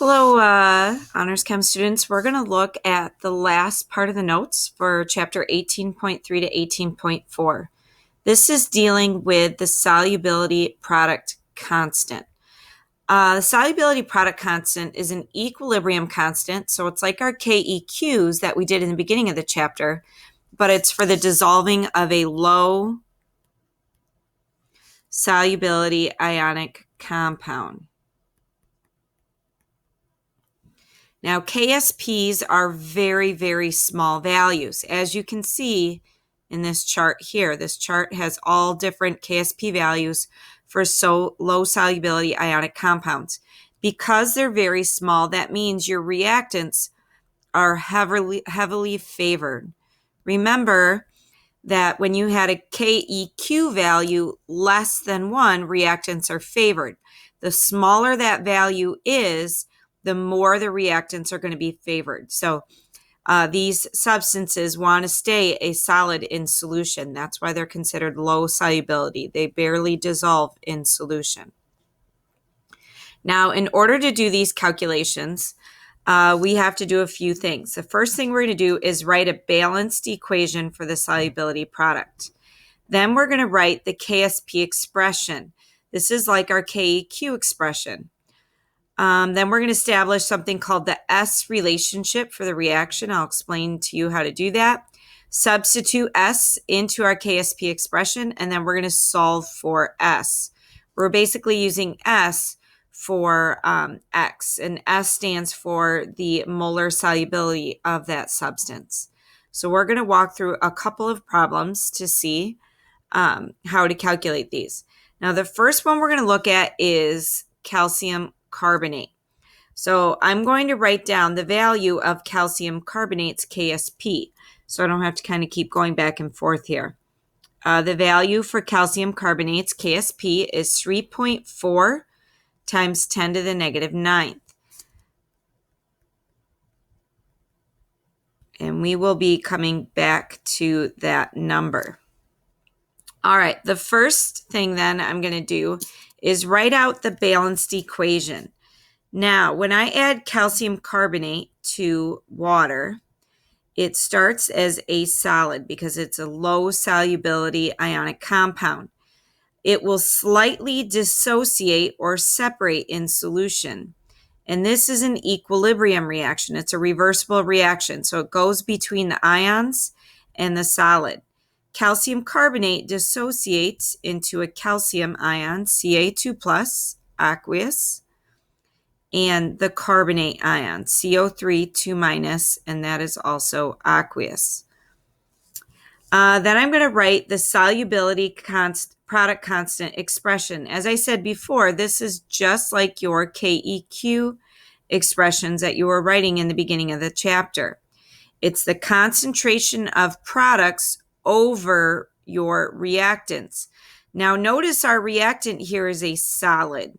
Hello, Honors Chem students. We're going to look at the last part of the notes for chapter 18.3 to 18.4. This is dealing with the solubility product constant. The solubility product constant is an equilibrium constant, so it's like our KEQs that we did in the beginning of the chapter, but it's for the dissolving of a low solubility ionic compound. Now, KSPs are very, very small values. As you can see in this chart here, this chart has all different KSP values for low solubility ionic compounds. Because they're very small, that means your reactants are heavily favored. Remember that when you had a KEQ value less than 1, reactants are favored. The smaller that value is, the more the reactants are going to be favored. So these substances want to stay a solid in solution. That's why they're considered low solubility. They barely dissolve in solution. Now, in order to do these calculations, we have to do a few things. The first thing we're going to do is write a balanced equation for the solubility product. Then we're going to write the KSP expression. This is like our KEQ expression. Then we're going to establish something called the S relationship for the reaction. I'll explain to you how to do that. Substitute S into our KSP expression, and then we're going to solve for S. We're basically using S for X, and S stands for the molar solubility of that substance. So we're going to walk through a couple of problems to see how to calculate these. Now, the first one we're going to look at is calcium carbonate. So I'm going to write down the value of calcium carbonate's KSP, so I don't have to kind of keep going back and forth here. The value for calcium carbonate's KSP is 3.4 times 10 to the negative 9th. And we will be coming back to that number. All right, the first thing then I'm going to do is write out the balanced equation. Now, when I add calcium carbonate to water, it starts as a solid because it's a low solubility ionic compound. It will slightly dissociate or separate in solution. And this is an equilibrium reaction. It's a reversible reaction, so it goes between the ions and the solid. Calcium carbonate dissociates into a calcium ion, Ca2+, aqueous, and the carbonate ion, CO3, 2-, and that is also aqueous. Then I'm going to write the solubility product constant expression. As I said before, this is just like your KEQ expressions that you were writing in the beginning of the chapter. It's the concentration of products over your reactants. Now notice our reactant here is a solid.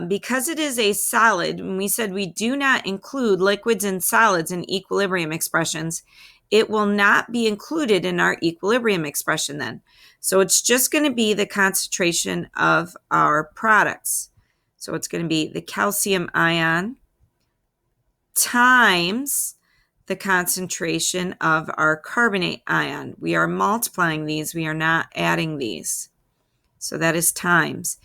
Because it is a solid, when we said we do not include liquids and solids in equilibrium expressions, it will not be included in our equilibrium expression then. So it's just going to be the concentration of our products. So it's going to be the calcium ion times the concentration of our carbonate ion. We are multiplying these. We are not adding these. So that is times.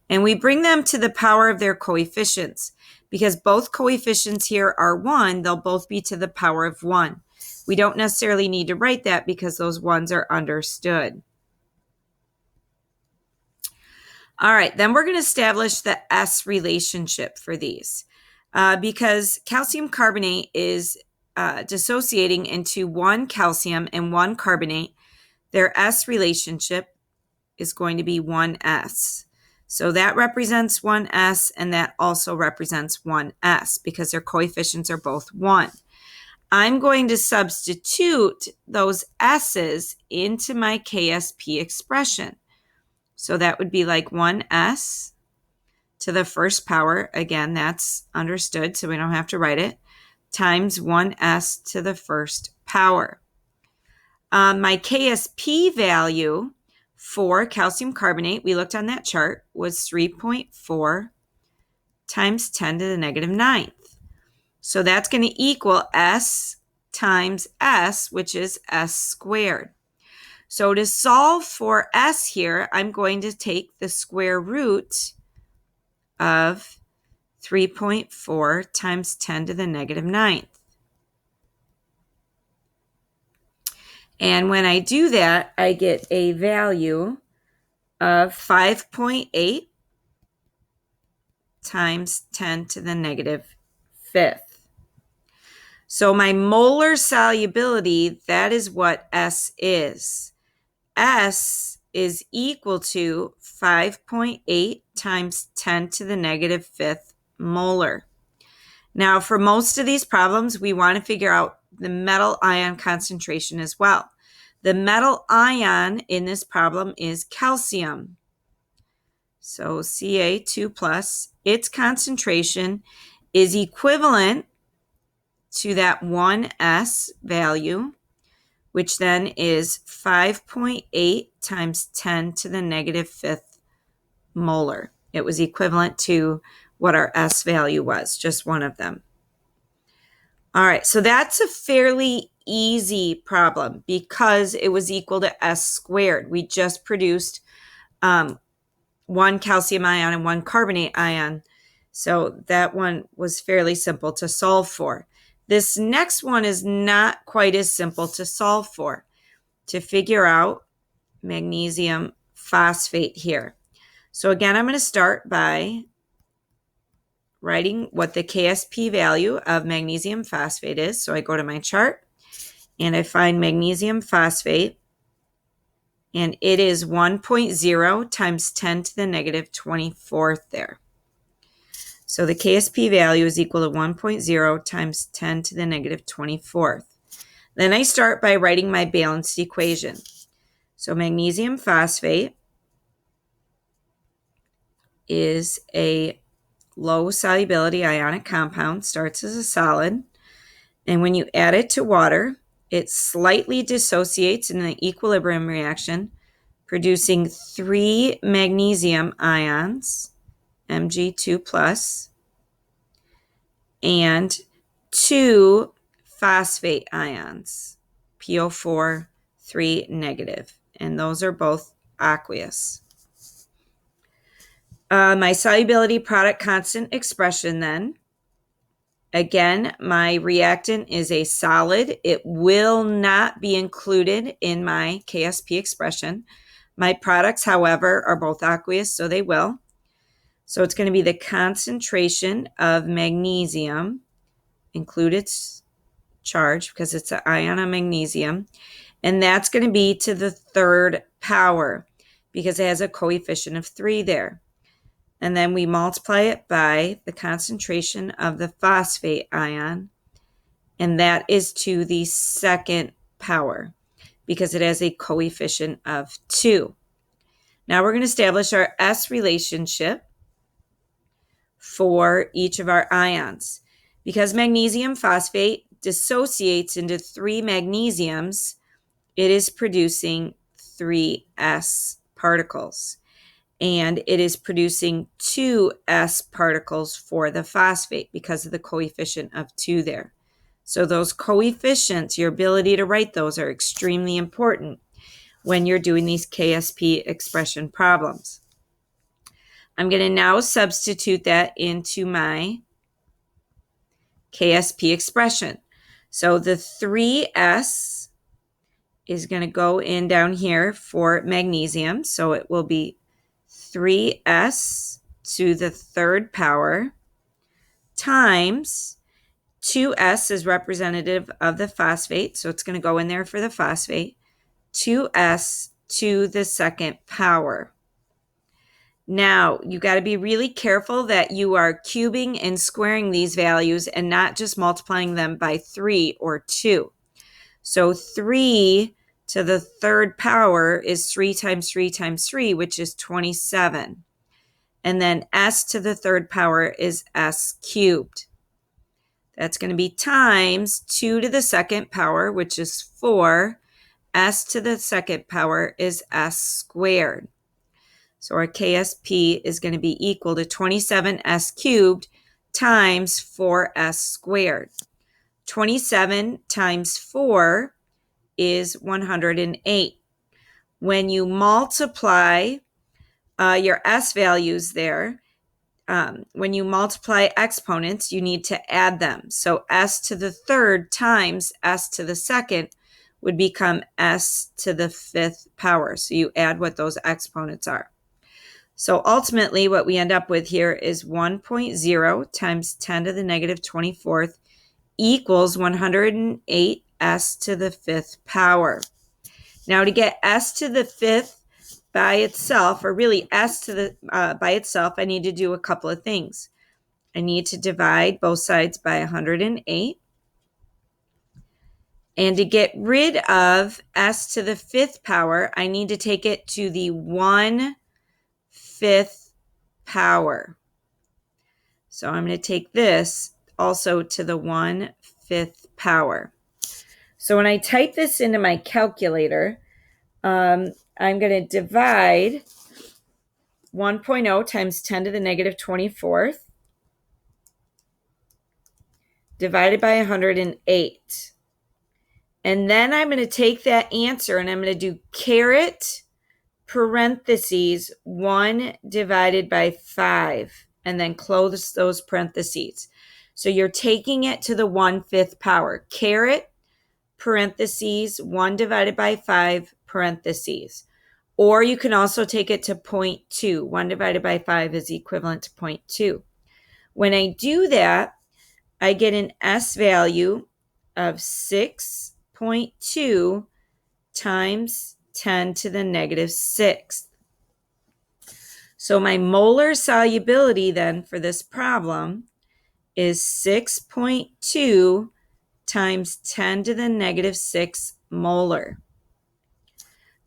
And we bring them to the power of their coefficients. Because both coefficients here are 1, they'll both be to the power of 1. We don't necessarily need to write that because those ones are understood. All right, then we're going to establish the S relationship for these. Because calcium carbonate is dissociating into 1 calcium and 1 carbonate, their S relationship is going to be 1S. So that represents 1S, and that also represents 1S because their coefficients are both 1. I'm going to substitute those S's into my KSP expression. So that would be like 1S to the first power. Again, that's understood, so we don't have to write it, times 1S to the first power. My KSP value for calcium carbonate, we looked on that chart, was 3.4 times 10 to the negative ninth. So that's going to equal S times S, which is S squared. So to solve for S here, I'm going to take the square root of 3.4 times 10 to the negative ninth. And when I do that, I get a value of 5.8 times 10 to the negative fifth. So my molar solubility, that is what S is. S is equal to 5.8 times 10 to the negative fifth molar. Now, for most of these problems, we want to figure out the metal ion concentration as well. The metal ion in this problem is calcium. So Ca2+, its concentration is equivalent to that 1S value, which then is 5.8 times 10 to the negative fifth molar. It was equivalent to what our S value was, just one of them. All right, so that's a fairly easy problem because it was equal to S squared. We just produced one calcium ion and one carbonate ion. So that one was fairly simple to solve for. This next one is not quite as simple to solve for, to figure out magnesium phosphate here. So again, I'm going to start by writing what the KSP value of magnesium phosphate is. So I go to my chart and I find magnesium phosphate, and it is 1.0 times 10 to the negative 24th there. So the KSP value is equal to 1.0 times 10 to the negative 24th. Then I start by writing my balanced equation. So magnesium phosphate is a low solubility ionic compound, starts as a solid, and when you add it to water, it slightly dissociates in an equilibrium reaction, producing 3 magnesium ions, Mg2+, and 2 phosphate ions, PO4, 3 negative, and those are both aqueous. My solubility product constant expression then, again, my reactant is a solid. It will not be included in my KSP expression. My products, however, are both aqueous, so they will. So it's going to be the concentration of magnesium, include its charge because it's an ion of magnesium, and that's going to be to the third power because it has a coefficient of 3 there. And then we multiply it by the concentration of the phosphate ion, and that is to the second power because it has a coefficient of 2. Now we're going to establish our S relationship for each of our ions. Because magnesium phosphate dissociates into 3 magnesiums, it is producing 3 S particles. And it is producing 2 S particles for the phosphate because of the coefficient of 2 there. So those coefficients, your ability to write those, are extremely important when you're doing these KSP expression problems. I'm going to now substitute that into my KSP expression. So the 3S is going to go in down here for magnesium. So it will be 3S to the third power times 2S is representative of the phosphate. So it's going to go in there for the phosphate. 2S to the second power. Now, you got to be really careful that you are cubing and squaring these values and not just multiplying them by 3 or 2. So 3 to the third power is 3 times 3 times 3, which is 27. And then S to the third power is S cubed. That's going to be times 2 to the second power, which is 4. S to the second power is S squared. So our KSP is going to be equal to 27s cubed times 4s squared. 27 times 4 is 108. When you multiply your s values there, when you multiply exponents, you need to add them. So s to the third times s to the second would become s to the fifth power. So you add what those exponents are. So ultimately, what we end up with here is 1.0 times 10 to the negative 24th equals 108 s to the fifth power. Now to get s to the fifth by itself, or really s to the by itself, I need to do a couple of things. I need to divide both sides by 108. And to get rid of s to the fifth power, I need to take it to the 1/5 power. So I'm going to take this also to the 1/5 power. So when I type this into my calculator, I'm going to divide 1.0 times 10 to the negative 24th divided by 108. And then I'm going to take that answer and I'm going to do caret parentheses 1 divided by 5 and then close those parentheses. So you're taking it to the 1/5 power. Caret parentheses 1 divided by 5 parentheses. Or you can also take it to 0.2. 1 divided by 5 is equivalent to 0.2. When I do that, I get an S value of 6.2 times 10 to the negative 6th. So my molar solubility then for this problem is 6.2 times 10 to the negative 6 molar.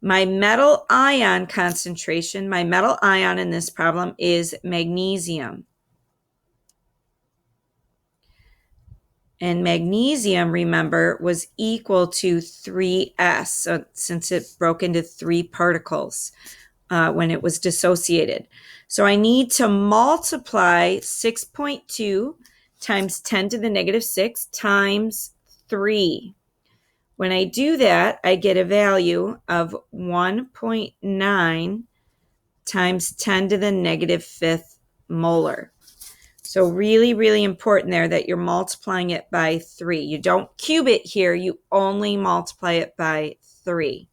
My metal ion concentration, my metal ion in this problem is magnesium. And magnesium, remember, was equal to 3s, so since it broke into 3 particles when it was dissociated. So I need to multiply 6.2 times 10 to the negative 6 times 3. When I do that, I get a value of 1.9 times 10 to the negative 5th molar. So really, really important there that you're multiplying it by 3. You don't cube it here, you only multiply it by 3.